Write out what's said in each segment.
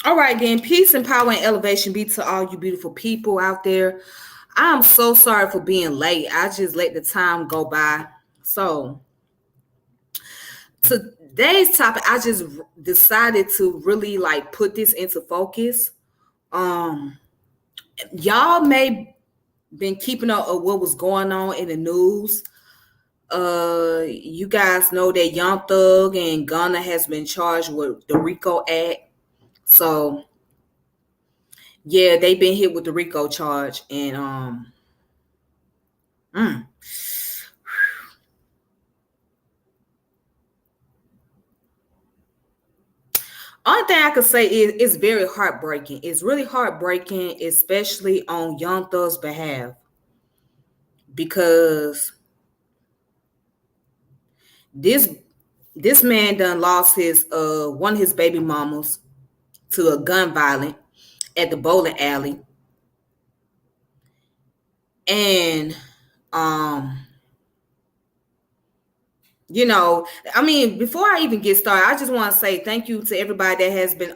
All right, then. Peace and power and elevation be to all you beautiful people out there. I'm so sorry for being late. I just let the time go by. So today's topic, I just decided to really like put this into focus. Um, y'all may been keeping up with what was going on in the news. You guys know that Young Thug and Gunna has been charged with the RICO Act. So yeah, they've been hit with the RICO charge, and mm, only thing I could say is it's very heartbreaking. It's really heartbreaking, especially on Young Thug's behalf, because this this man done lost his one of his baby mamas to a gun violence at the bowling alley, and um I mean, before I even get started, I just want to say thank you to everybody that has been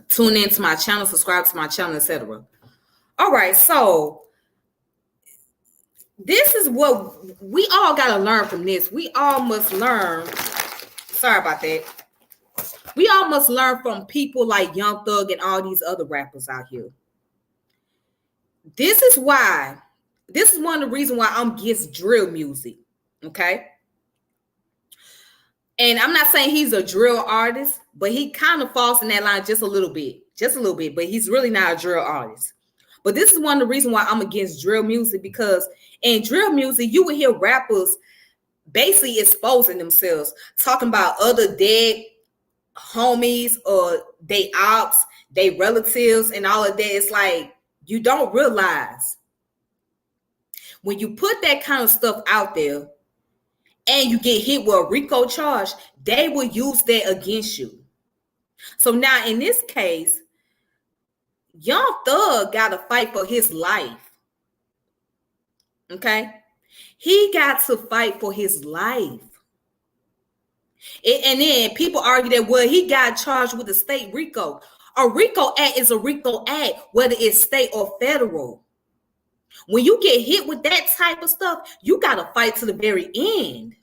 tuning into my channel, subscribe to my channel, etc. All right, so this is what we all got to learn from this. We all must learn. Sorry about that. We all must learn from people like Young Thug and all these other rappers out here. This is why. This is one of the reasons why I'm against drill music. Okay. And I'm not saying he's a drill artist, but he kind of falls in that line just a little bit, but he's really not a drill artist. But this is one of the reasons why I'm against drill music, because in drill music, you would hear rappers basically exposing themselves, talking about other dead homies or they ops, they relatives, and all of that. It's like, you don't realize when you put that kind of stuff out there and you get hit with a RICO charge, they will use that against you. So now in this case, Young Thug got to fight for his life. Okay? He got to fight for his life. And then people argue that, well, he got charged with a state RICO. A RICO Act is a RICO Act, whether it's state or federal. When you get hit with that type of stuff, you got to fight to the very end.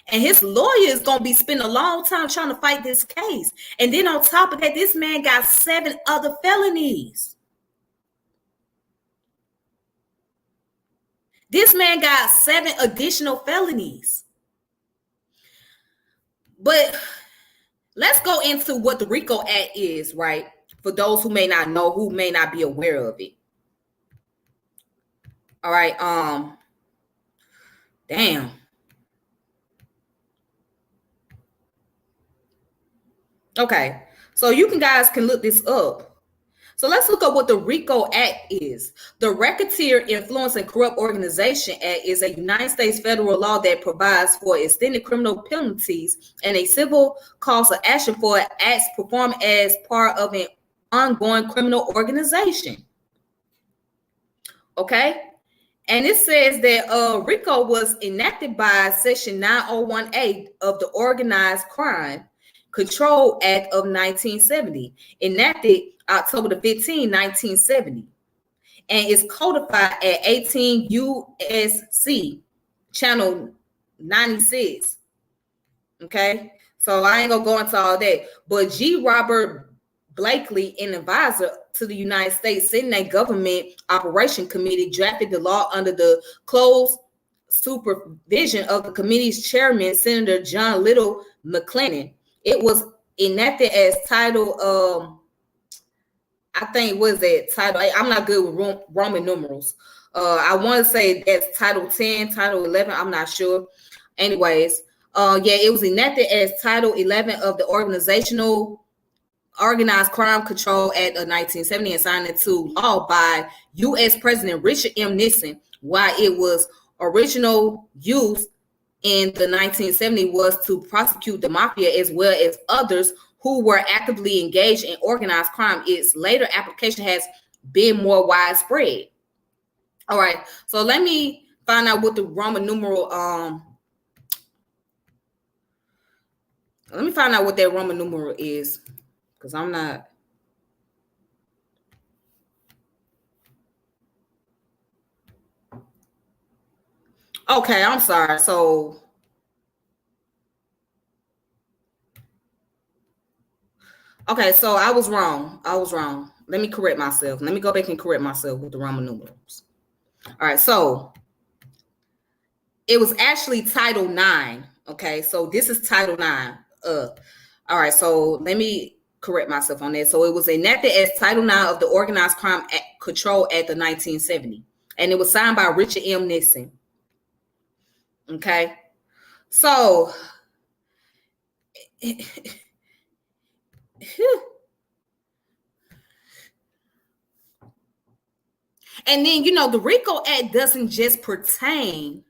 And his lawyer is going to be spending a long time trying to fight this case. And then on top of that, this man got 7 other felonies. This man got 7 additional felonies. But let's go into what the RICO Act is, right? For those who may not know, who may not be aware of it. All right. Damn. Okay. So you guys can look this up. So let's look up what the RICO Act is. The Racketeer Influence and Corrupt Organization Act is a United States federal law that provides for extended criminal penalties and a civil cause of action for acts performed as part of an ongoing criminal organization. Okay? And it says that RICO was enacted by Section 901A of the Organized Crime Control Act of 1970, enacted October the 15th, 1970, and is codified at 18 USC Channel 96. Okay, so I ain't gonna go into all that, but G. Robert Blakely, an advisor to the United States Senate Government Operation Committee, drafted the law under the close supervision of the committee's chairman, Senator John Little McClellan. It was enacted as title, I think, was that title? I'm not good with Roman numerals. I want to say that's title 10, title 11. I'm not sure. Anyways, it was enacted as title 11 of the Organized Crime Control Act of 1970 and signed into law by U.S. President Richard M. Nixon. While it was original use in the 1970s was to prosecute the mafia as well as others who were actively engaged in organized crime, its later application has been more widespread. All right, so let me find out what the Roman numeral let me find out what that Roman numeral is. because I'm not. Okay, I'm sorry. So, okay, so I was wrong. I was wrong. Let me correct myself. Let me go back and correct myself with the Roman numerals. All right, so it was actually Title 9. Okay, so this is Title 9. All right, so let me correct myself on that. So it was enacted as Title 9 of the Organized Crime Control Act of 1970, and it was signed by Richard M. Nixon. Okay, so and then the RICO Act doesn't just pertain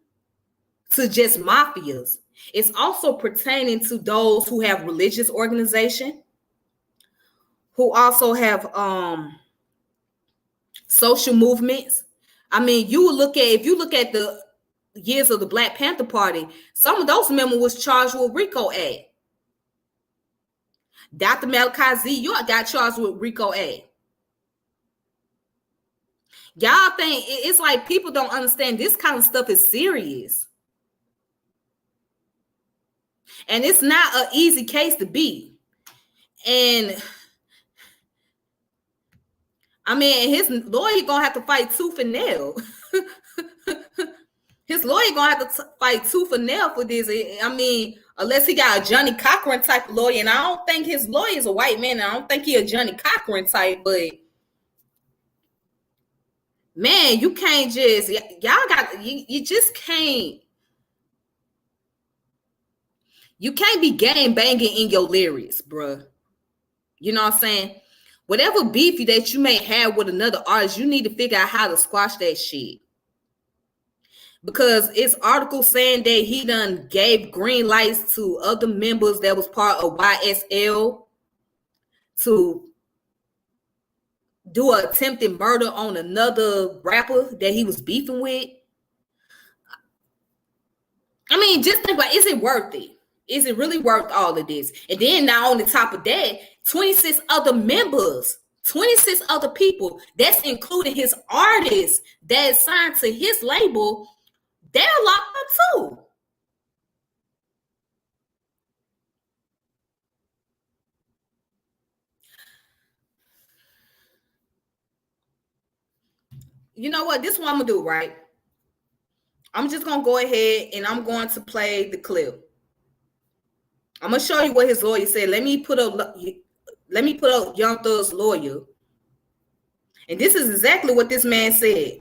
to just mafias. It's also pertaining to those who have religious organization, who also have social movements. I mean, if you look at the years of the Black Panther Party, some of those members was charged with RICO Act. Dr. Malachi Z. York got charged with RICO Act. Y'all think it's like people don't understand this kind of stuff is serious. And it's not an easy case to beat. And I mean, his lawyer gonna have to fight tooth and nail. His lawyer gonna have to fight tooth and nail for this. I mean, unless he got a Johnny Cochran type of lawyer, and I don't think his lawyer is a white man. And I don't think he a Johnny Cochran type, but man, you can't just you just can't. You can't be gang banging in your lyrics, bruh. You know what I'm saying? Whatever beef that you may have with another artist, you need to figure out how to squash that shit. Because it's articles saying that he done gave green lights to other members that was part of YSL to do an attempted murder on another rapper that he was beefing with. I mean, just think about, is it worth it? Is it really worth all of this? And then now on the top of that, 26 other members, 26 other people, that's including his artists that signed to his label, they're locked up too. You know what? This is what I'm going to do, right? I'm just going to go ahead and I'm going to play the clip. I'm going to show you what his lawyer said. Let me put up Young Thug's lawyer. And this is exactly what this man said.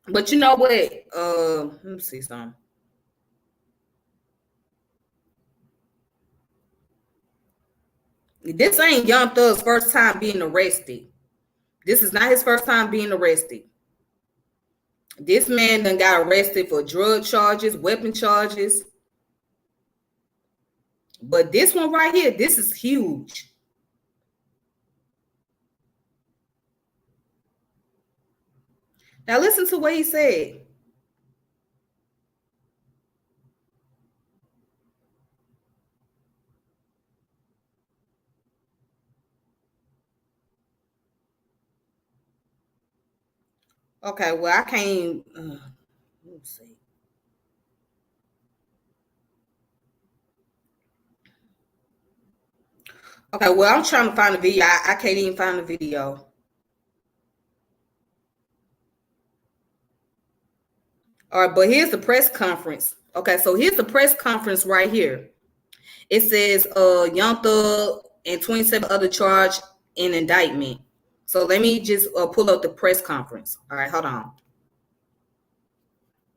But you know what? Let me see something. This ain't Young Thug's first time being arrested. This is not his first time being arrested. This man done got arrested for drug charges, weapon charges. But this one right here, this is huge. Now listen to what he said. Okay, well, I can't. Let's see. Okay, well, I'm trying to find the video. I can't even find the video. All right, but here's the press conference. Okay, so here's the press conference right here. It says Young Thug and 27 other charged in indictment. So let me just pull up the press conference. All right, hold on.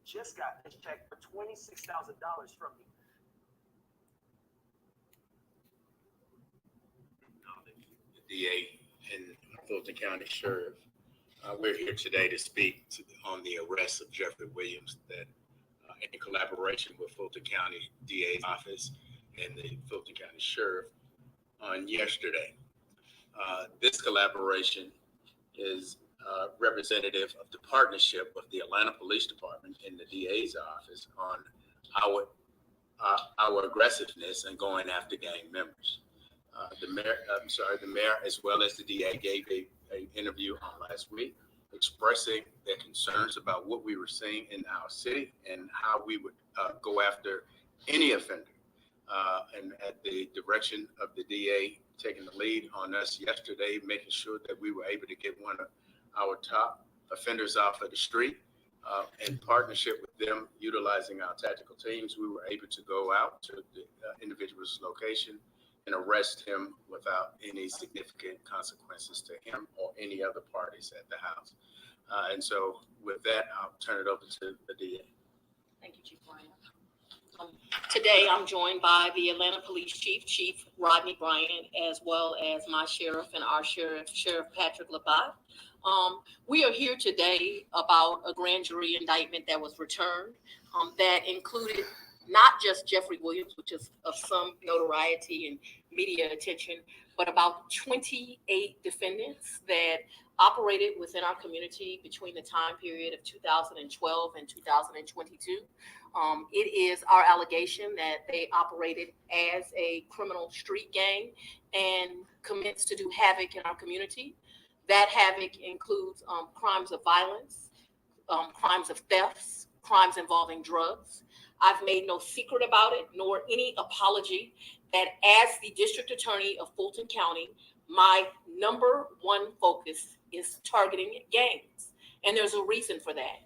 Just got this check for $26,000 from me. The DA and Fulton County Sheriff. We're here today to speak on the arrest of Jeffrey Williams that in collaboration with Fulton County DA's office and the Fulton County Sheriff on yesterday. This collaboration is representative of the partnership of the Atlanta Police Department and the DA's office on our aggressiveness in going after gang members. The mayor, as well as the DA, gave an interview on last week expressing their concerns about what we were seeing in our city and how we would go after any offender. And at the direction of the DA taking the lead on us yesterday, making sure that we were able to get one of our top offenders off of the street. In partnership with them, utilizing our tactical teams, we were able to go out to the individual's location and arrest him without any significant consequences to him or any other parties at the house. And so with that, I'll turn it over to the DA. Thank you, Chief Bryant. Today, I'm joined by the Atlanta Police Chief, Chief Rodney Bryant, as well as my sheriff and our sheriff, Sheriff Patrick Labat. We are here today about a grand jury indictment that was returned that included not just Jeffrey Williams, which is of some notoriety and media attention, but about 28 defendants that operated within our community between the time period of 2012 and 2022. It is our allegation that they operated as a criminal street gang and commenced to do havoc in our community. That havoc includes crimes of violence, crimes of thefts, crimes involving drugs. I've made no secret about it, nor any apology that as the district attorney of Fulton County, my number one focus is targeting gangs. And there's a reason for that.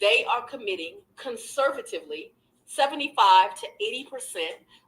They are committing conservatively 75 to 80%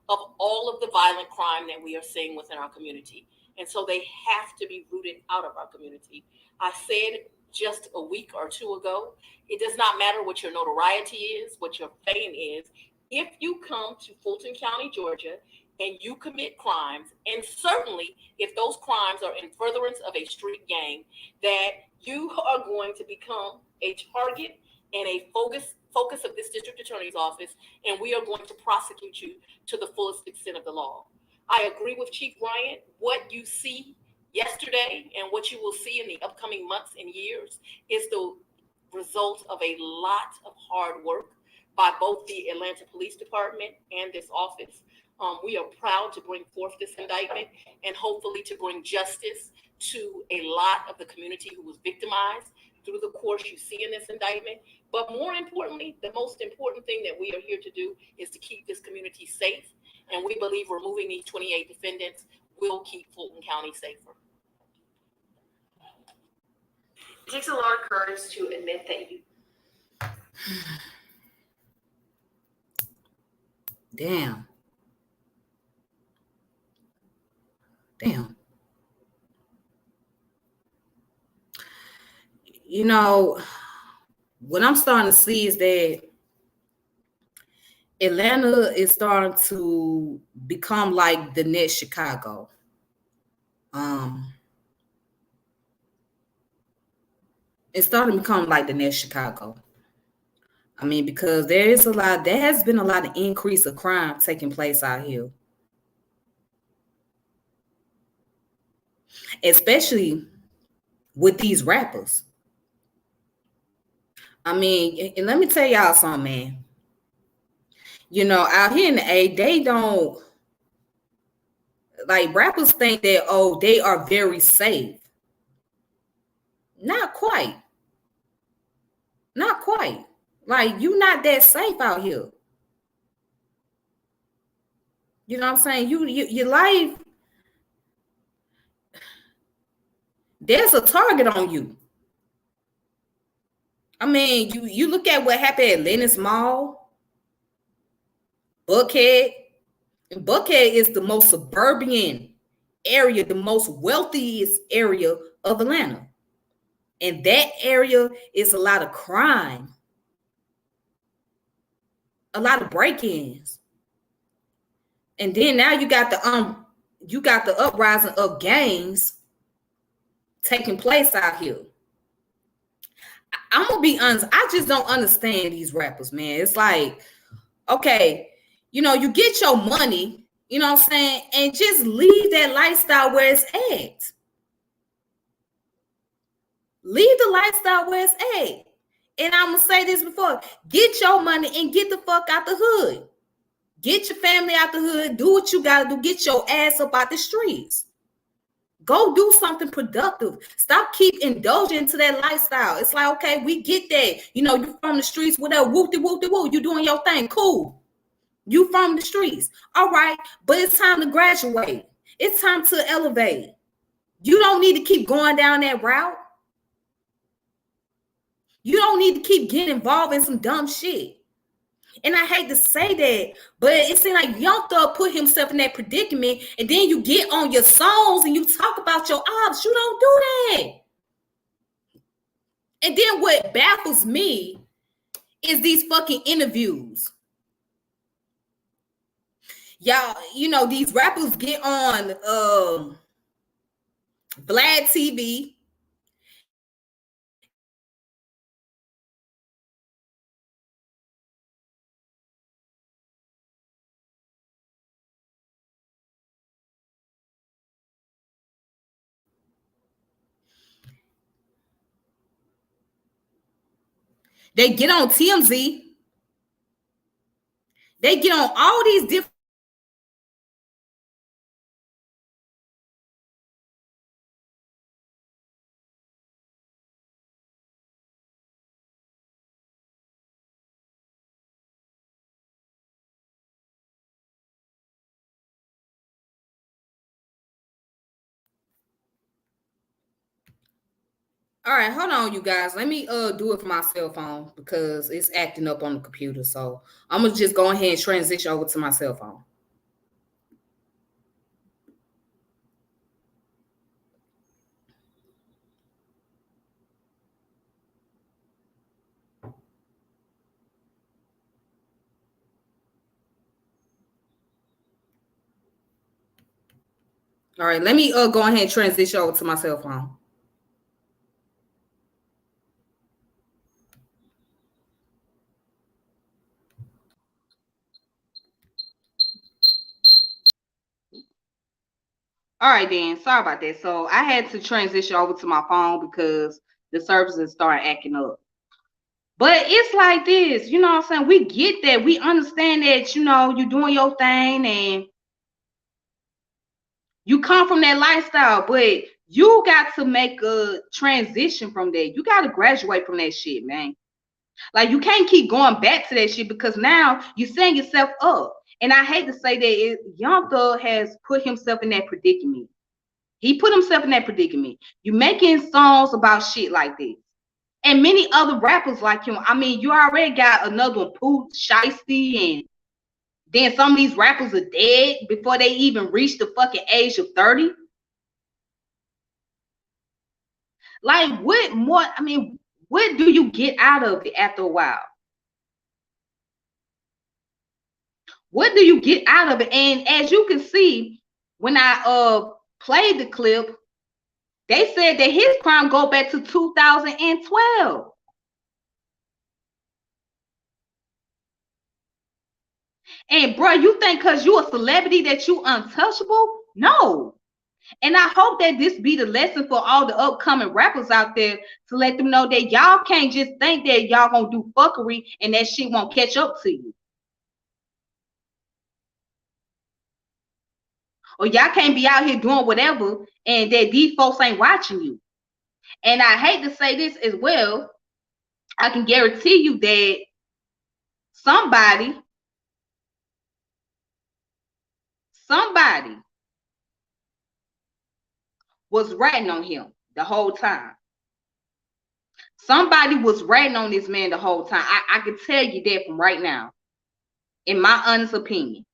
of all of the violent crime that we are seeing within our community. And so they have to be rooted out of our community. I said just a week or two ago, it does not matter what your notoriety is, what your fame is. If you come to Fulton County, Georgia, and you commit crimes, and certainly if those crimes are in furtherance of a street gang, that you are going to become a target and a focus of this district attorney's office, and we are going to prosecute you to the fullest extent of the law. I agree with Chief Bryant. What you see yesterday and what you will see in the upcoming months and years is the result of a lot of hard work by both the Atlanta Police Department and this office. We are proud to bring forth this indictment and hopefully to bring justice to a lot of the community who was victimized through the course you see in this indictment. But more importantly, the most important thing that we are here to do is to keep this community safe. And we believe removing these 28 defendants will keep Fulton County safer. It takes a lot of courage to admit that you. Damn. You know, what I'm starting to see is that Atlanta is starting to become like the next Chicago. It's starting to become like the next Chicago. I mean, because there has been a lot of increase of crime taking place out here. Especially with these rappers. I mean, and let me tell y'all something, man. You know, out here in the A, they don't, like, rappers think that, oh, they are very safe. Not quite. Not quite. Like, you're not that safe out here. You know what I'm saying? Your life, there's a target on you. I mean, you look at what happened at Lennox Mall, Buckhead. And Buckhead is the most suburban area, the most wealthiest area of Atlanta. And that area is a lot of crime, a lot of break-ins. And then now you got the uprising of gangs taking place out here. I'm gonna be honest, I just don't understand these rappers, man. It's like, okay, you get your money, you know what I'm saying, and just leave that lifestyle where it's at. Leave the lifestyle where it's at. And I'm gonna say this before: get your money and get the fuck out the hood. Get your family out the hood. Do what you gotta do. Get your ass up out the streets. Go do something productive. Stop keep indulging into that lifestyle. It's like, okay, we get that. You from the streets, whatever, whoop-de-whoop-de-whoop. You doing your thing, cool. You from the streets. All right, but it's time to graduate. It's time to elevate. You don't need to keep going down that route. You don't need to keep getting involved in some dumb shit. And I hate to say that, but it seems like Young Thug put himself in that predicament, and then you get on your songs and you talk about your ops. You don't do that. And then what baffles me is these fucking interviews. Y'all, these rappers get on Vlad TV. They get on TMZ. They get on all these different. All right, hold on, you guys. Let me do it for my cell phone because it's acting up on the computer. So I'm gonna just go ahead and transition over to my cell phone. All right, let me go ahead and transition over to my cell phone. All right, then. Sorry about that. So I had to transition over to my phone because the services started acting up. But it's like this, you know what I'm saying? We get that. We understand that, you're doing your thing and you come from that lifestyle, but you got to make a transition from that. You got to graduate from that shit, man. Like, you can't keep going back to that shit because now you're setting yourself up. And I hate to say that Young Thug has put himself in that predicament. He put himself in that predicament. You making songs about shit like this. And many other rappers like him. I mean, you already got another one, Pooh Shiesty, and then some of these rappers are dead before they even reach the fucking age of 30. Like, what more? I mean, what do you get out of it after a while? What do you get out of it? And as you can see, when I played the clip, they said that his crime go back to 2012. And bro, you think because you a celebrity that you untouchable? No. And I hope that this be the lesson for all the upcoming rappers out there to let them know that y'all can't just think that y'all gonna do fuckery and that shit won't catch up to you. Or y'all can't be out here doing whatever and that these folks ain't watching you. And I hate to say this as well. I can guarantee you that somebody was ratting on him the whole time. Somebody was ratting on this man the whole time. I can tell you that from right now, in my honest opinion.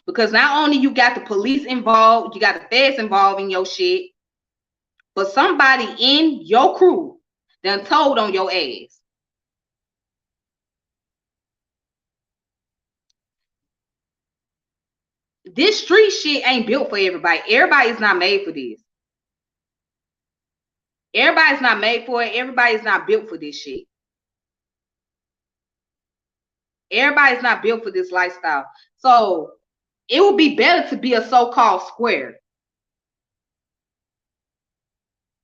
Because not only you got the police involved, you got the feds involved in your shit, but somebody in your crew done told on your ass. This street shit ain't built for everybody. Everybody is not made for this. Everybody's not made for it. Everybody's not built for this shit. Everybody's not built for this lifestyle. So it would be better to be a so-called square.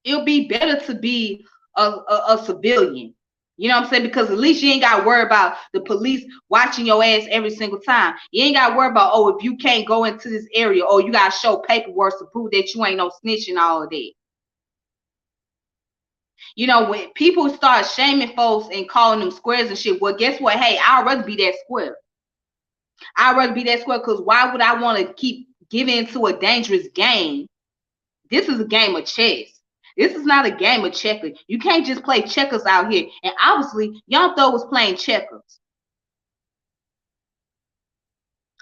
It would be better to be a civilian. You know what I'm saying? Because at least you ain't got to worry about the police watching your ass every single time. You ain't got to worry about, oh, if you can't go into this area, or you got to show paperwork to prove that you ain't no snitch and all of that. You know, when people start shaming folks and calling them squares and shit, well, guess what? Hey, I'd rather be that square. I'd rather be that square, because why would I want to keep giving into a dangerous game? This is a game of chess. This is not a game of checkers. You can't just play checkers out here. And obviously, Young Thug was playing checkers.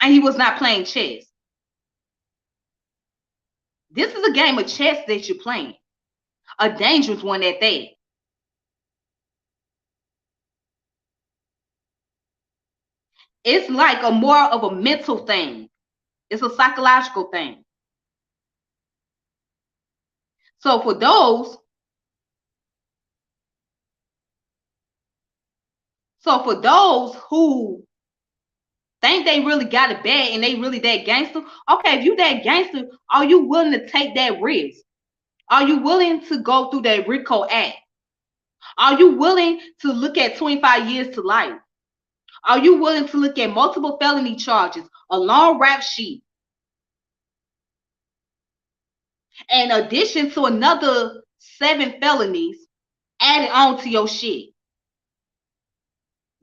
And he was not playing chess. This is a game of chess that you're playing. A dangerous one at that. It's like a more of a mental thing. It's a psychological thing. So for those who think they really got it bad and they really that gangster, okay, if you that gangster, are you willing to take that risk? Are you willing to go through that RICO Act? Are you willing to look at 25 years to life? Are you willing to look at multiple felony charges, a long rap sheet, in addition to another 7 felonies added on to your shit?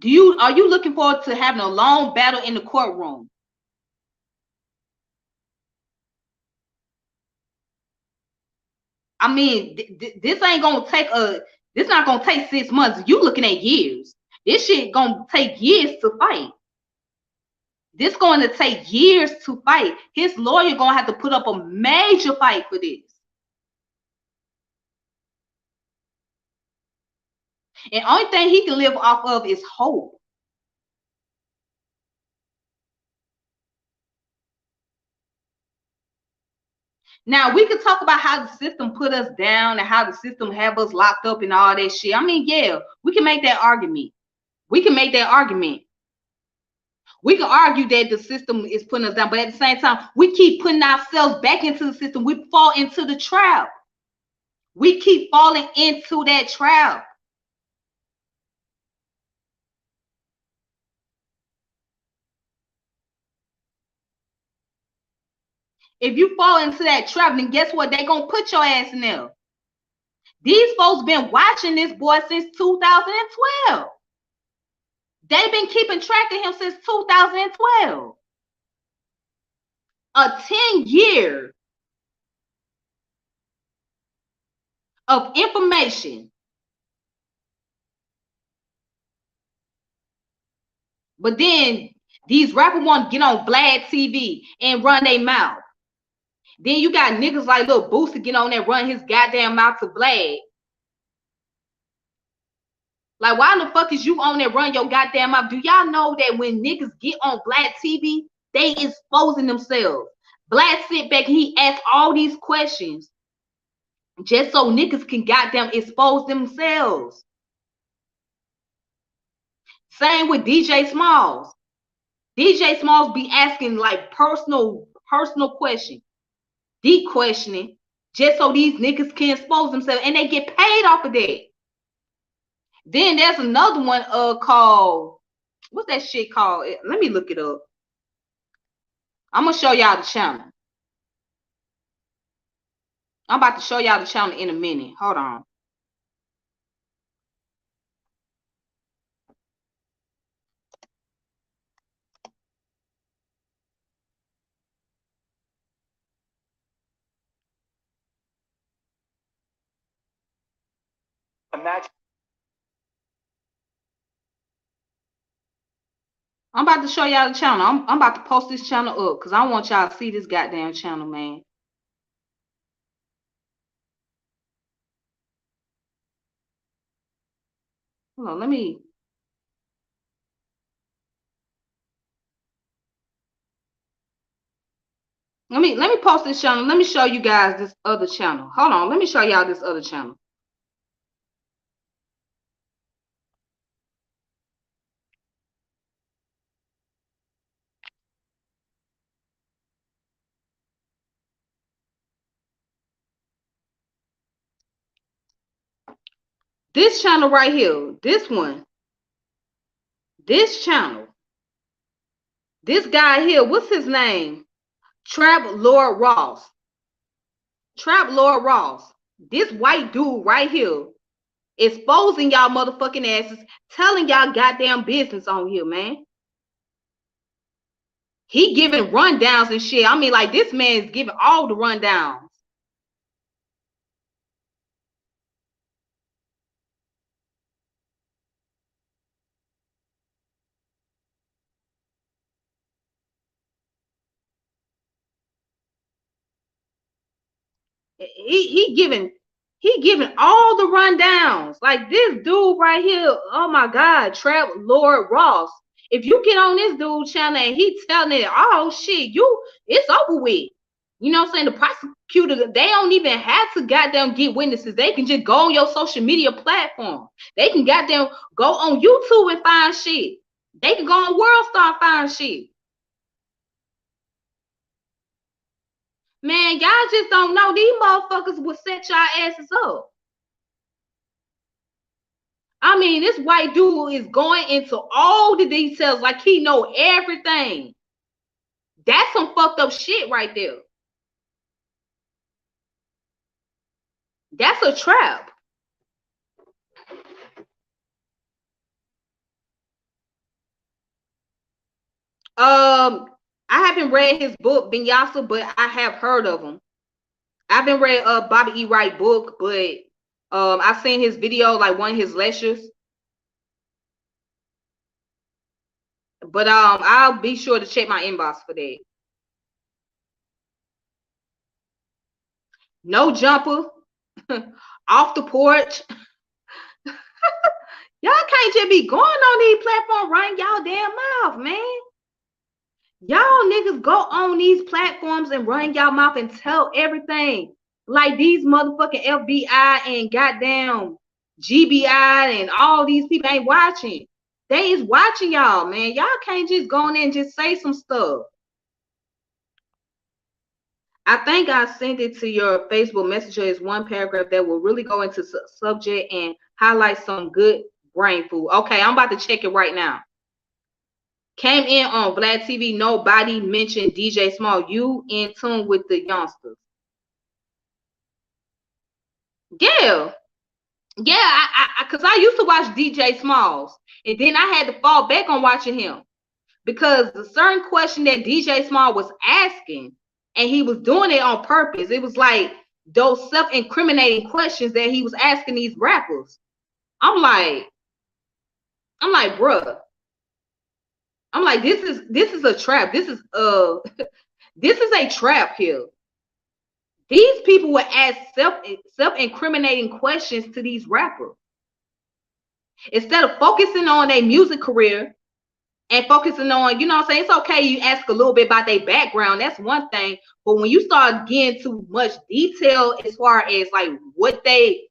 Are you looking forward to having a long battle in the courtroom? I mean, this ain't gonna take this not gonna take 6 months. You looking at years. This shit gonna take years to fight. This going to take years to fight. His lawyer gonna have to put up a major fight for this. And only thing he can live off of is hope. Now, we could talk about how the system put us down and how the system have us locked up and all that shit. I mean, yeah, we can make that argument. We can make that argument. We can argue that the system is putting us down, but at the same time, we keep putting ourselves back into the system. We fall into the trap. We keep falling into that trap. If you fall into that trap, then guess what? They're going to put your ass in there. These folks been watching this boy since 2012. They've been keeping track of him since 2012. A 10-year of information. But then these rappers want to get on Vlad TV and run their mouth. Then you got niggas like Lil Boosie get on there, run his goddamn mouth to Vlad. Like, why the fuck is you on there run your goddamn mouth? Do y'all know that when niggas get on Vlad TV, they exposing themselves? Vlad sit back and he asks all these questions just so niggas can goddamn expose themselves. Same with DJ Smalls. DJ Smalls be asking like personal questions, deep questioning, just so these niggas can expose themselves, and they get paid off of that. Then there's another one called, what's that shit called? Let me look it up. I'm gonna show y'all the channel. I'm about to show y'all the channel in a minute. Hold on. Imagine. I'm about to show y'all the channel. I'm about to post this channel up because I want y'all to see this goddamn channel, man. Hold on, let me. Let me post this channel. Let me show you guys this other channel. Hold on. Let me show y'all this other channel. This channel right here. This one. This channel. This guy here. What's his name? Trap Lord Ross. Trap Lord Ross. This white dude right here. Exposing y'all motherfucking asses. Telling y'all goddamn business on here, man. He giving rundowns and shit. I mean, like, this man's giving all the rundowns. He giving all the rundowns. Like, this dude right here, oh my God, Trap Lord Ross. If you get on this dude channel and he telling it, oh shit, it's over with. You know what I'm saying? The prosecutor, they don't even have to goddamn get witnesses. They can just go on your social media platform. They can goddamn go on YouTube and find shit. They can go on WorldStar and find shit. Man, y'all just don't know. These motherfuckers will set y'all asses up. I mean, this white dude is going into all the details like he know everything. That's some fucked up shit right there. That's a trap. I haven't read his book, Vinyasa, but I have heard of him. I haven't read Bobby E. Wright book, but I've seen his video, like one of his lectures. But I'll be sure to check my inbox for that. No jumper. Off the porch. Y'all can't just be going on these platforms running y'all damn mouth, man. Y'all niggas go on these platforms and run y'all mouth and tell everything. Like these motherfucking FBI and goddamn GBI and all these people ain't watching. They is watching y'all, man. Y'all can't just go in there and just say some stuff. I think I sent it to your Facebook Messenger as one paragraph that will really go into subject and highlight some good brain food. Okay, I'm about to check it right now. Came in on Vlad TV. Nobody mentioned DJ Small. You in tune with the youngsters? Yeah, because I used to watch DJ Smalls, and then I had to fall back on watching him because the certain question that DJ Small was asking, and he was doing it on purpose. It was like those self-incriminating questions that he was asking these rappers. I'm like, bruh. I'm like, this is a trap. This is a trap here. These people would ask self-incriminating questions to these rappers instead of focusing on their music career and focusing on, you know what I'm saying? It's okay, you ask a little bit about their background. That's one thing. But when you start getting too much detail as far as like what they,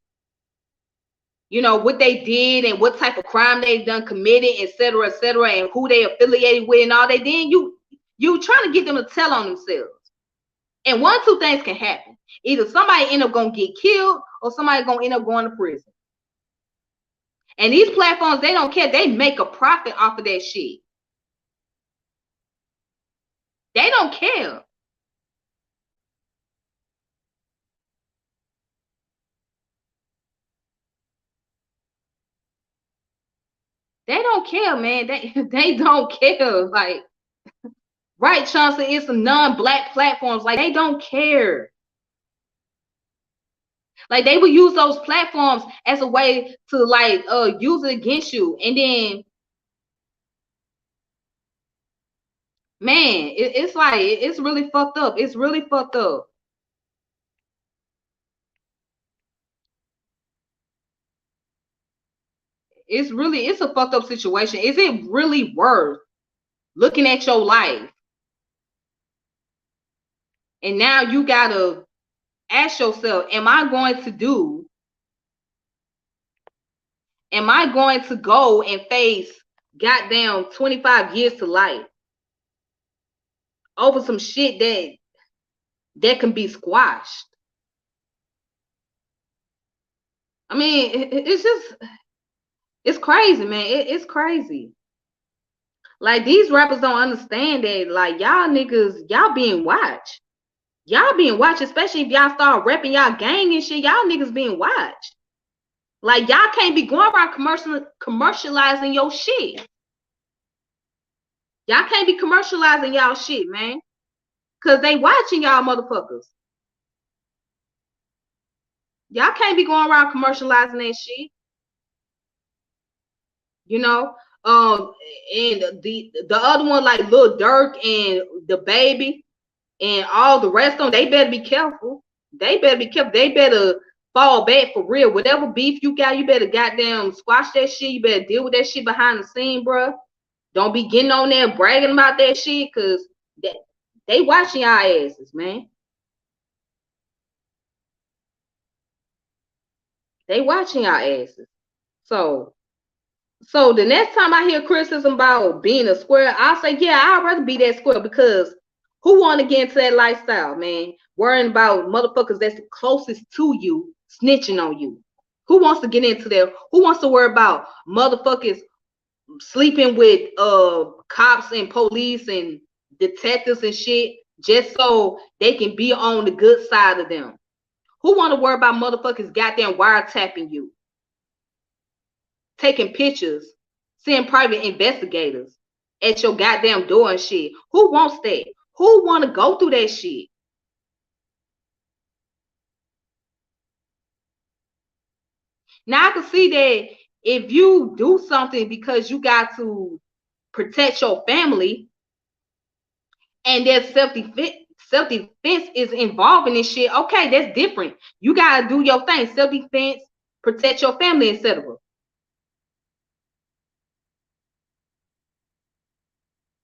you know, what they did and what type of crime they've done committed, et cetera, and who they affiliated with and all that, then you trying to get them to tell on themselves. And one of two things can happen. Either somebody end up gonna get killed or somebody gonna end up going to prison. And these platforms, they don't care. They make a profit off of that shit. They don't care. They don't care, man. They don't care. Like, right, Chauncey, it's some non-black platforms. Like, they don't care. Like, they will use those platforms as a way to like use it against you. And then, man, it's like it's really fucked up. It's really fucked up. It's a fucked up situation. Is it really worth looking at your life And now you gotta ask yourself, am I going to go and face goddamn 25 years to life over some shit that can be squashed? I mean, it's crazy, man. It's crazy. Like, these rappers don't understand that, like, y'all niggas, y'all being watched. Y'all being watched, especially if y'all start repping y'all gang and shit. Y'all niggas being watched. Like, y'all can't be going around commercializing your shit. Y'all can't be commercializing y'all shit, man. Because they watching y'all motherfuckers. Y'all can't be going around commercializing that shit. You know? And the other one, like Lil Durk and the Baby and all the rest of them, they better be careful. They better be careful. They better fall back for real. Whatever beef you got, you better goddamn squash that shit. You better deal with that shit behind the scene, bro. Don't be getting on there bragging about that shit, because they watching y'all asses, man. They watching y'all asses. So the next time I hear criticism about being a square, I'll say, yeah, I'd rather be that square, because who want to get into that lifestyle, man? Worrying about motherfuckers that's closest to you snitching on you. Who wants to get into there? Who wants to worry about motherfuckers sleeping with cops and police and detectives and shit just so they can be on the good side of them? Who want to worry about motherfuckers goddamn wiretapping you, taking pictures, seeing private investigators at your goddamn door and shit? Who wants that? Who want to go through that shit? Now I can see that if you do something because you got to protect your family and there's self-defense is involved in this shit, okay, that's different. You gotta do your thing, self-defense, protect your family, etc.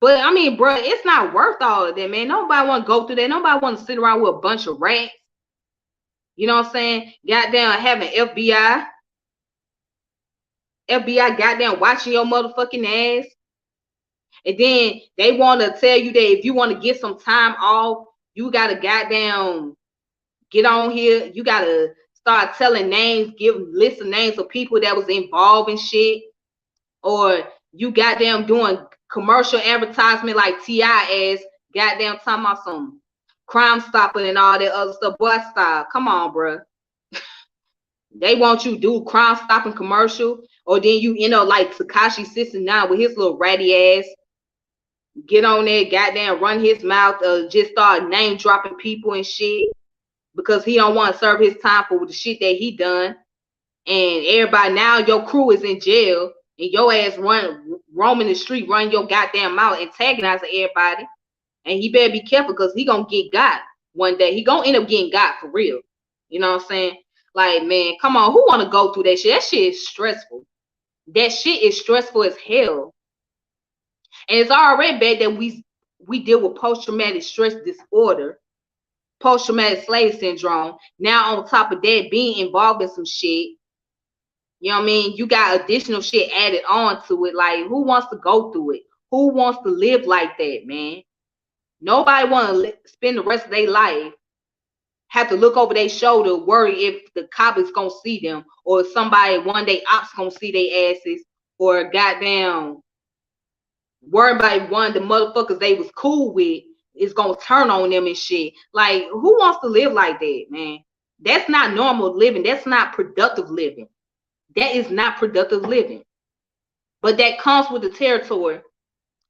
But I mean, bro, it's not worth all of that, man. Nobody want to go through that. Nobody want to sit around with a bunch of rats. You know what I'm saying? Goddamn having FBI goddamn watching your motherfucking ass. And then they want to tell you that if you want to get some time off, you got to goddamn get on here. You got to start telling names, give lists of names of people that was involved in shit. Or you goddamn doing commercial advertisement like T.I. ass, goddamn talking about some Crime Stopping and all that other stuff. Boy, stop. Come on, bro. They want you to do Crime Stopping commercial, or then you know, like Tekashi 69 with his little ratty ass, get on there, goddamn run his mouth, just start name dropping people and shit because he don't want to serve his time for the shit that he done. And everybody, now your crew is in jail and your ass roaming the street, running your goddamn mouth, antagonizing everybody. And he better be careful, because he gonna get got one day. He gonna end up getting got for real. You know what I'm saying? Like, man, come on, who want to go through that shit? That shit is stressful. That shit is stressful as hell. And it's already bad that we deal with post-traumatic stress disorder, post-traumatic slave syndrome. Now on top of that, being involved in some shit, you know what I mean? You got additional shit added on to it. Like, who wants to go through it? Who wants to live like that, man? Nobody want to spend the rest of their life, have to look over their shoulder, worry if the cop is gonna see them, or somebody one day ops gonna see their asses, or goddamn worry about one of the motherfuckers they was cool with is gonna turn on them and shit. Like, who wants to live like that, man? That's not normal living. That's not productive living. That is not productive living. But that comes with the territory.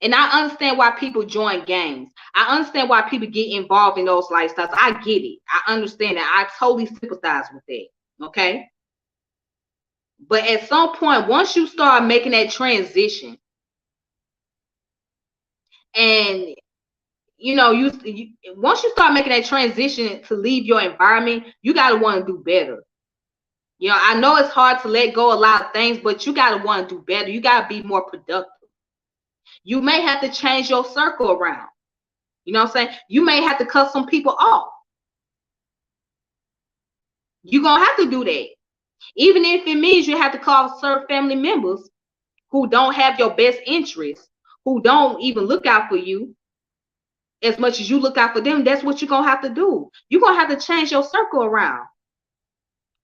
And I understand why people join gangs. I understand why people get involved in those lifestyles. I get it. I understand that. I totally sympathize with that. Okay. But at some point, once you start making that transition, and you know, once you start making that transition to leave your environment, you gotta want to do better. You know, I know it's hard to let go of a lot of things, but you gotta want to do better. You gotta be more productive. You may have to change your circle around. You know what I'm saying? You may have to cut some people off. You're going to have to do that. Even if it means you have to call certain family members who don't have your best interests, who don't even look out for you as much as you look out for them, that's what you're going to have to do. You're going to have to change your circle around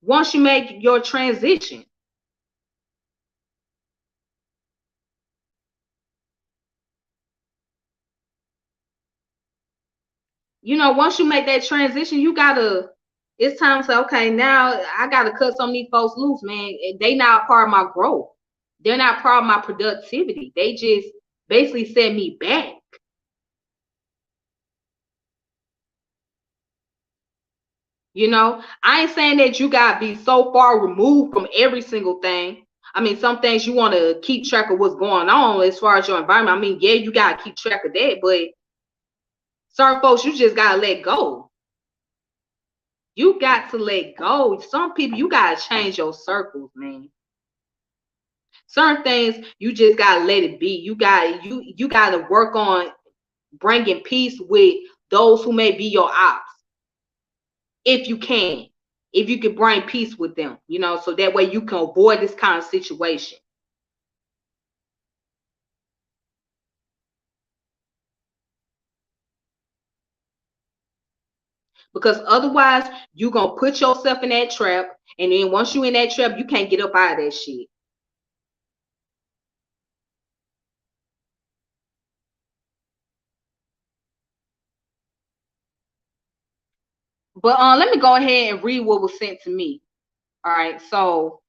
once you make your transition. You know, once you make that transition, it's time to say, okay, now I gotta cut some of these folks loose, man. They not part of my growth. They're not part of my productivity. They just basically set me back. You know, I ain't saying that you gotta be so far removed from every single thing. I mean, some things you want to keep track of what's going on as far as your environment. I mean, yeah, you gotta keep track of that, but certain folks you just gotta let go. You got to let go. Some people, you gotta change your circles, man. Certain things you just gotta let it be. You gotta work on bringing peace with those who may be your ops, if you can. If you can bring peace with them, you know, so that way you can avoid this kind of situation. Because otherwise, you're gonna put yourself in that trap, and then once you're in that trap, you can't get up out of that shit. But let me go ahead and read what was sent to me. All right, so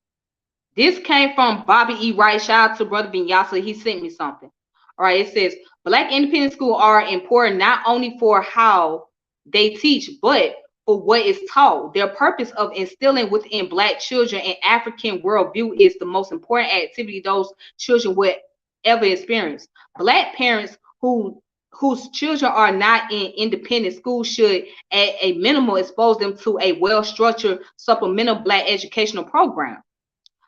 this came from Bobby E. Wright. Shout out to Brother Vinyasa. He sent me something. All right, it says, Black independent schools are important not only for how they teach, but for what is taught. Their purpose of instilling within Black children an African worldview is the most important activity those children will ever experience. Black parents whose children are not in independent schools should, at a minimum, expose them to a well-structured supplemental Black educational program.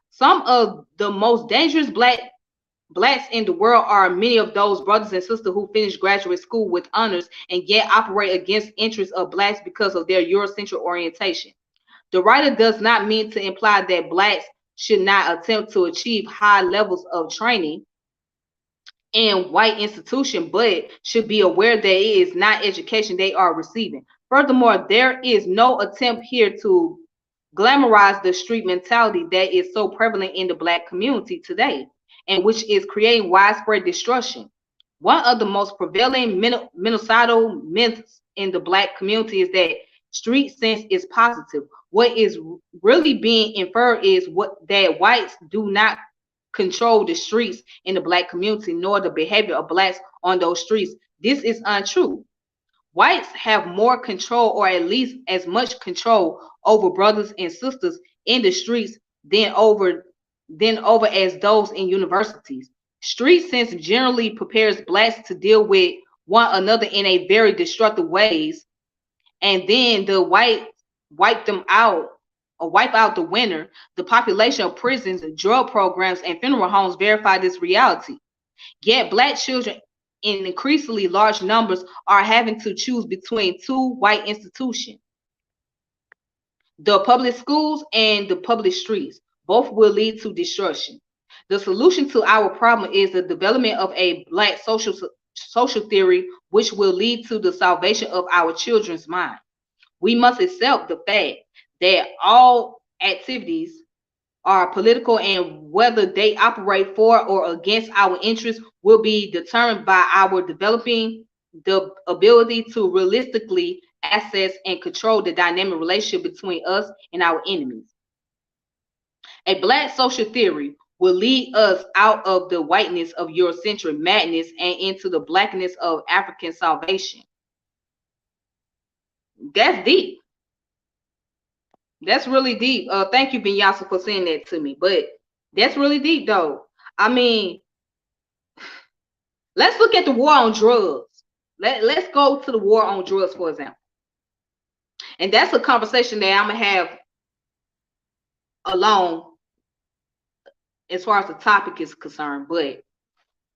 Some of the most dangerous Blacks in the world are many of those brothers and sisters who finish graduate school with honors and yet operate against interests of Blacks because of their Eurocentric orientation. The writer does not mean to imply that Blacks should not attempt to achieve high levels of training in white institution, but should be aware that it is not education they are receiving. Furthermore, there is no attempt here to glamorize the street mentality that is so prevalent in the Black community today, and which is creating widespread destruction. One of the most prevailing genocidal myths in the Black community is that street sense is positive. What is really being inferred is that whites do not control the streets in the Black community, nor the behavior of Blacks on those streets. This is untrue. Whites have more control, or at least as much control, over brothers and sisters in the streets than over as those in universities. Street sense generally prepares Blacks to deal with one another in a very destructive ways, and then the whites wipe them out or wipe out the winner. The population of prisons, drug programs, and funeral homes verify this reality. Yet Black children in increasingly large numbers are having to choose between two white institutions, the public schools and the public streets. Both will lead to destruction. The solution to our problem is the development of a Black social theory, which will lead to the salvation of our children's mind. We must accept the fact that all activities are political, and whether they operate for or against our interests will be determined by our developing the ability to realistically assess and control the dynamic relationship between us and our enemies. A Black social theory will lead us out of the whiteness of Eurocentric madness and into the Blackness of African salvation. That's deep. That's really deep. Thank you, Vinyasa, for saying that to me. But that's really deep, though. I mean, let's look at the war on drugs. Let's go to the war on drugs, for example. And that's a conversation that I'm going to have alone as far as the topic is concerned. But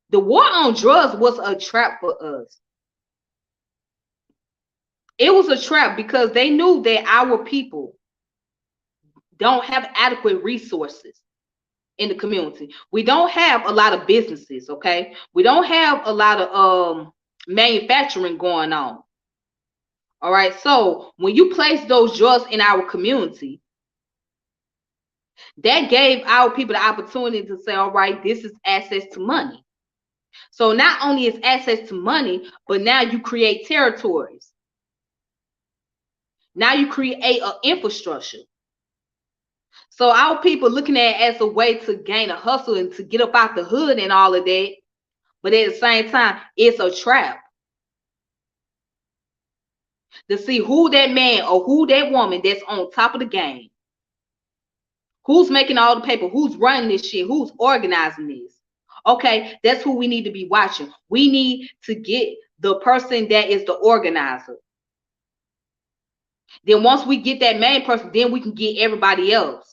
the war on drugs was a trap for us. It was a trap because they knew that our people don't have adequate resources in the community. We don't have a lot of businesses, okay? We don't have a lot of manufacturing going on. All right. So when you place those drugs in our community, that gave our people the opportunity to say, all right, this is access to money. So not only is access to money, but now you create territories. Now you create an infrastructure. So our people looking at it as a way to gain a hustle and to get up out the hood and all of that. But at the same time, it's a trap. To see who that man or who that woman that's on top of the game. Who's making all the paper? Who's running this shit? Who's organizing this? Okay, that's who we need to be watching. We need to get the person that is the organizer. Then once we get that main person, then we can get everybody else.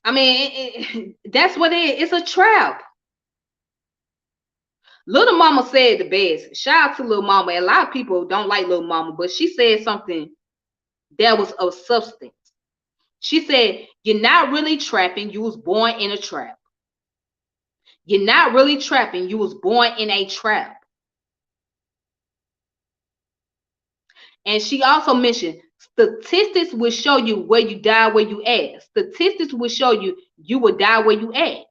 I mean, that's what it is. It's a trap. Little Mama said the best. Shout out to Little Mama. A lot of people don't like Little Mama, but she said something that was of substance. She said, you're not really trapping. You was born in a trap. You're not really trapping. You was born in a trap. And she also mentioned statistics will show you where you die, where you at. Statistics will show you you will die where you at.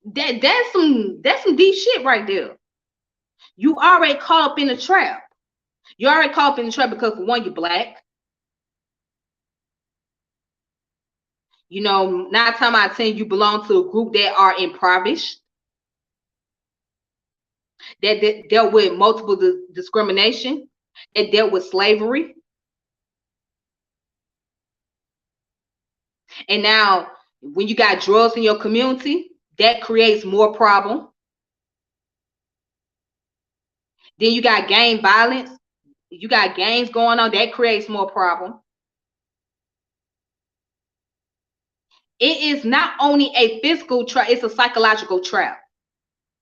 That's some deep shit right there. You already caught up in the trap. You already caught up in the trap because for one, you're black. You know, 9 times out of 10, you belong to a group that are impoverished, that dealt with multiple discrimination, that dealt with slavery. And now, when you got drugs in your community, that creates more problem. Then you got gang violence. You got gangs going on. That creates more problem. It is not only a physical trap, it's a psychological trap.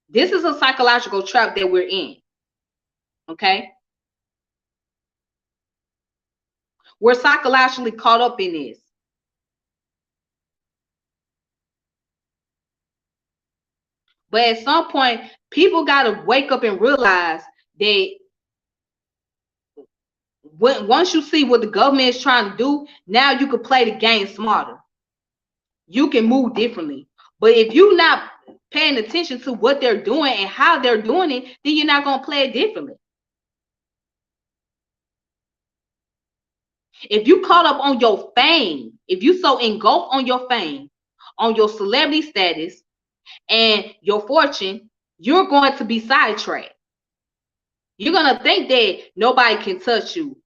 This is a psychological trap that we're in. Okay? We're psychologically caught up in this. But at some point, people got to wake up and realize that once you see what the government is trying to do, now you can play the game smarter. You can move differently. But if you're not paying attention to what they're doing and how they're doing it, then you're not going to play it differently. If you caught up on your fame, if you so engulfed on your fame, on your celebrity status, and your fortune, you're going to be sidetracked. You're going to think that nobody can touch you.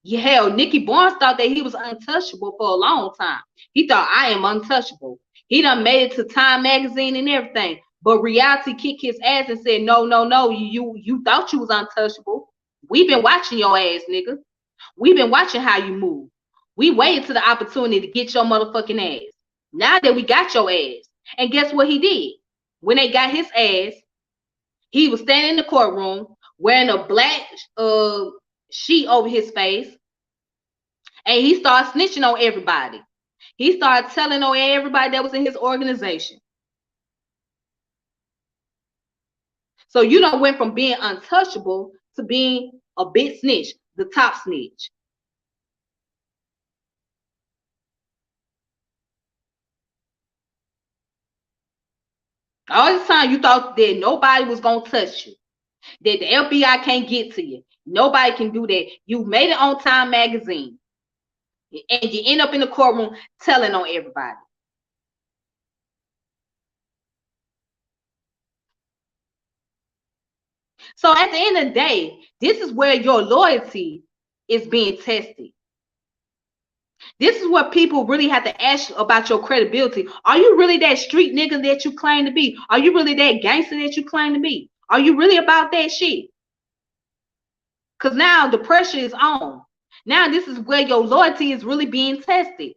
Yeah, hell, Nicky Barnes thought that he was untouchable for a long time. He thought, I am untouchable. He done made it to Time magazine and everything. But reality kicked his ass and said, no, you thought you was untouchable. We've been watching your ass, nigga. We've been watching how you move. We waited to the opportunity to get your motherfucking ass. Now that we got your ass. And guess what he did? When they got his ass, he was standing in the courtroom wearing a black sheet over his face. And he started snitching on everybody. He started telling on everybody that was in his organization. So you done went from being untouchable to being a big snitch, the top snitch. All this time you thought that nobody was going to touch you, that the FBI can't get to you. Nobody can do that. You made it on Time magazine. And you end up in the courtroom telling on everybody. So at the end of the day, this is where your loyalty is being tested. This is what people really have to ask about your credibility. Are you really that street nigga that you claim to be? Are you really that gangster that you claim to be? Are you really about that shit? Because now the pressure is on. Now this is where your loyalty is really being tested.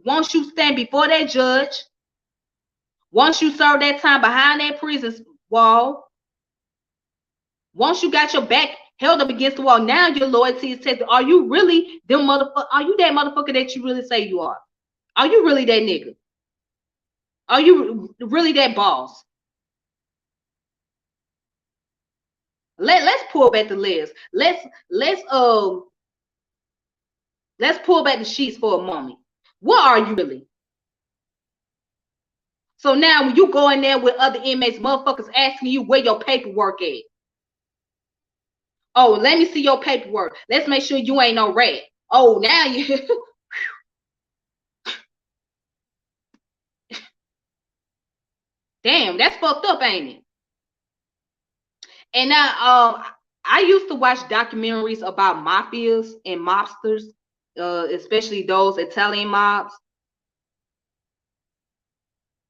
Once you stand before that judge, once you serve that time behind that prison wall, once you got your back held up against the wall, now your loyalty is tested. Are you really them motherfucker? Are you that motherfucker that you really say you are? Are you really that nigga? Are you really that boss? Let's pull back the layers. Let's pull back the sheets for a moment. What are you really? So now when you go in there with other inmates, motherfuckers asking you where your paperwork at. Oh, let me see your paperwork. Let's make sure you ain't no rat. Oh, now you damn, that's fucked up, ain't it? And now I used to watch documentaries about mafias and mobsters, especially those Italian mobs.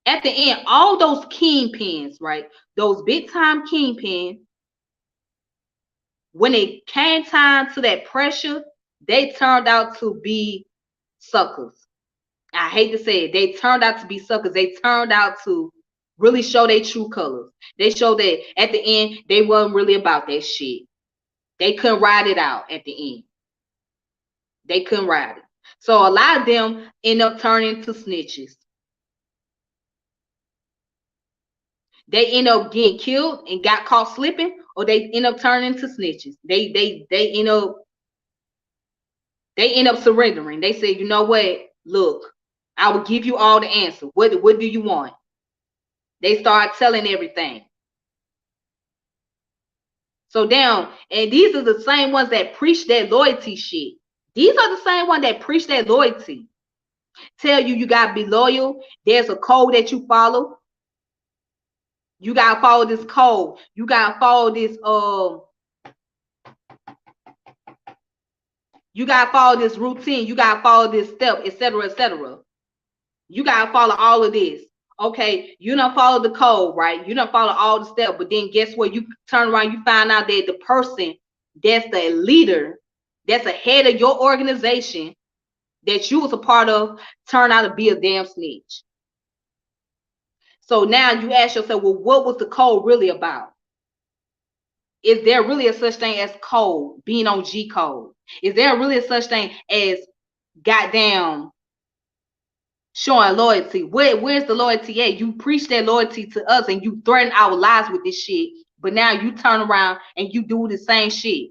At the end, all those kingpins, right? Those big time kingpins, when it came time to that pressure, they turned out to be suckers. I hate to say it. They turned out to be suckers. They turned out to really show their true colors. They showed that at the end, they wasn't really about that shit. They couldn't ride it out at the end. They couldn't ride it. So a lot of them end up turning to snitches. They end up getting killed and got caught slipping, or they end up turning to snitches. They end up surrendering. They say, you know what? Look, I will give you all the answer. What do you want? They start telling everything. So down, and these are the same ones that preach that loyalty shit. These are the same ones that preach that loyalty. Tell you gotta be loyal. There's a code that you follow. You gotta follow this code. You gotta follow this you gotta follow this routine. You gotta follow this step, etc., etc. You gotta follow all of this. Okay, you don't follow the code, right? You don't follow all the steps, but then guess what? You turn around, you find out that the person that's the leader, that's the head of your organization that you was a part of, turned out to be a damn snitch. So now you ask yourself, well, what was the code really about? Is there really a such thing as code, being on G code? Is there really a such thing as goddamn showing loyalty? Where's the loyalty at? You preach that loyalty to us and you threaten our lives with this shit, but now you turn around and you do the same shit.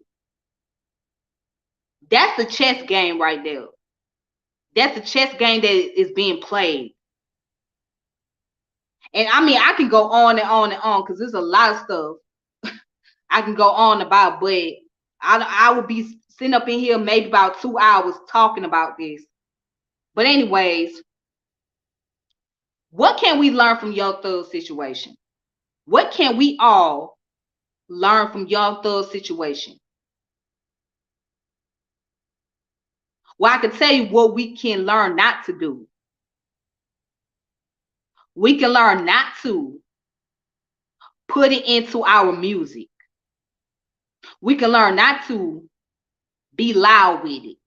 That's the chess game right there. That's the chess game that is being played. And I mean, I can go on and on and on because there's a lot of stuff I can go on about, but I would be sitting up in here maybe about 2 hours talking about this. But anyways, what can we learn from Young Thug's situation? What can we all learn from Young Thug's situation? Well, I can tell you what we can learn not to do. We can learn not to put it into our music. We can learn not to be loud with it.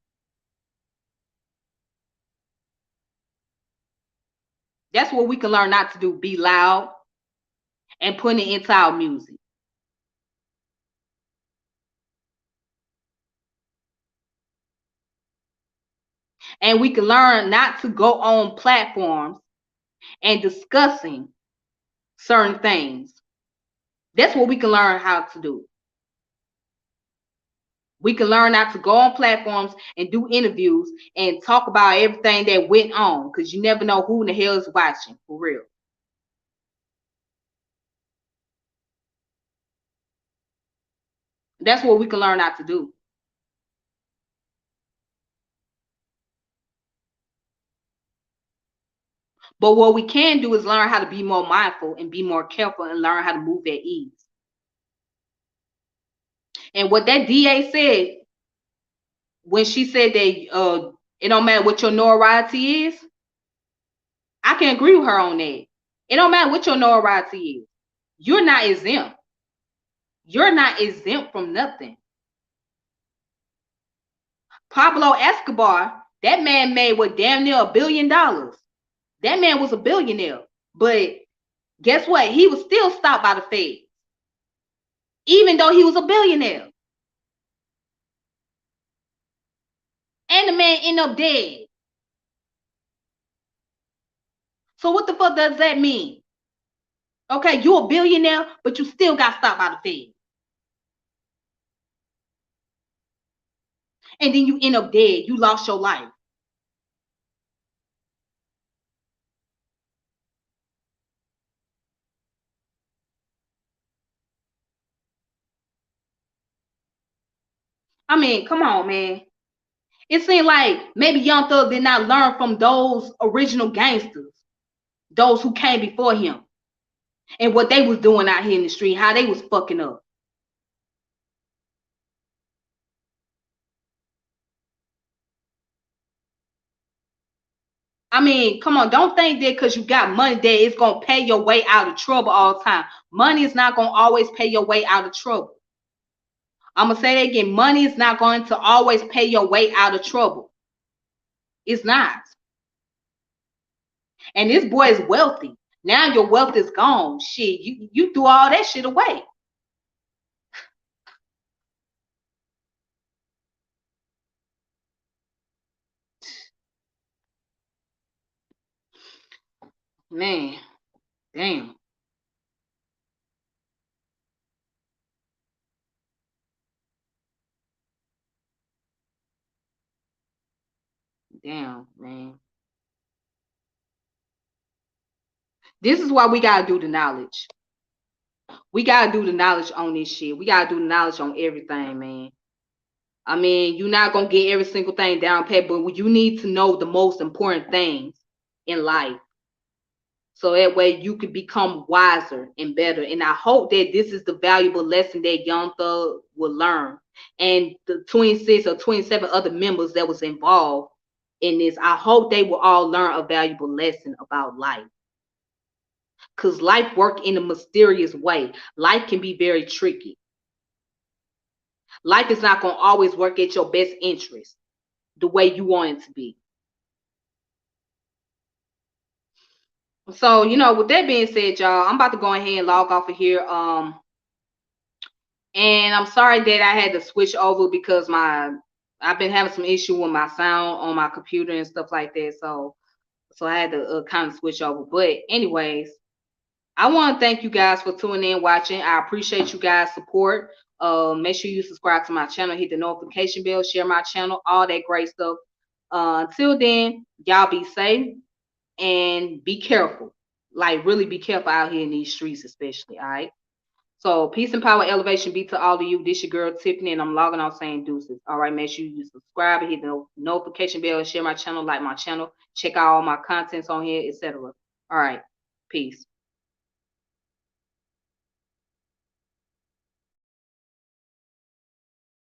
That's what we can learn not to do, be loud and put it into our music. And we can learn not to go on platforms and discussing certain things. That's what we can learn how to do. We can learn not to go on platforms and do interviews and talk about everything that went on, because you never know who in the hell is watching, for real. That's what we can learn not to do. But what we can do is learn how to be more mindful and be more careful and learn how to move at ease. And what that DA said, when she said that it don't matter what your notoriety is, I can agree with her on that. It don't matter what your notoriety is. You're not exempt. You're not exempt from nothing. Pablo Escobar, that man made what, damn near $1 billion. That man was a billionaire. But guess what? He was still stopped by the Fed, even though he was a billionaire. And the man ended up dead. So what the fuck does that mean? Okay, you're a billionaire, but you still got stopped by the Fed. And then you end up dead. You lost your life. I mean, come on, man. It seemed like maybe Young Thug did not learn from those original gangsters, those who came before him, and what they was doing out here in the street, how they was fucking up. I mean, come on, don't think that because you got money that it's going to pay your way out of trouble all the time. Money is not going to always pay your way out of trouble. I'm going to say that again. Money is not going to always pay your way out of trouble. It's not. And this boy is wealthy. Now your wealth is gone. Shit, you threw all that shit away. Man, damn. Damn, man. This is why we gotta do the knowledge. We gotta do the knowledge on this shit. We gotta do the knowledge on everything, man. I mean, you're not gonna get every single thing down pat, but you need to know the most important things in life. So that way you could become wiser and better. And I hope that this is the valuable lesson that Young Thug will learn. And the 26 or 27 other members that was involved in this, I hope they will all learn a valuable lesson about life. Because life works in a mysterious way. Life can be very tricky. Life is not going to always work at your best interest the way you want it to be. So, with that being said, y'all, I'm about to go ahead and log off of here. And I'm sorry that I had to switch over because I've been having some issue with my sound on my computer and stuff like that. So I had to kind of switch over. But anyways, I want to thank you guys for tuning in, watching. I appreciate you guys' support. Make sure you subscribe to my channel, hit the notification bell, share my channel, all that great stuff. Until then, y'all be safe and be careful. Like, really be careful out here in these streets, especially, all right? So, peace and power, elevation be to all of you. This your girl, Tiffany, and I'm logging off saying deuces. All right, make sure you subscribe and hit the notification bell, share my channel, like my channel, check out all my contents on here, etc. All right, peace.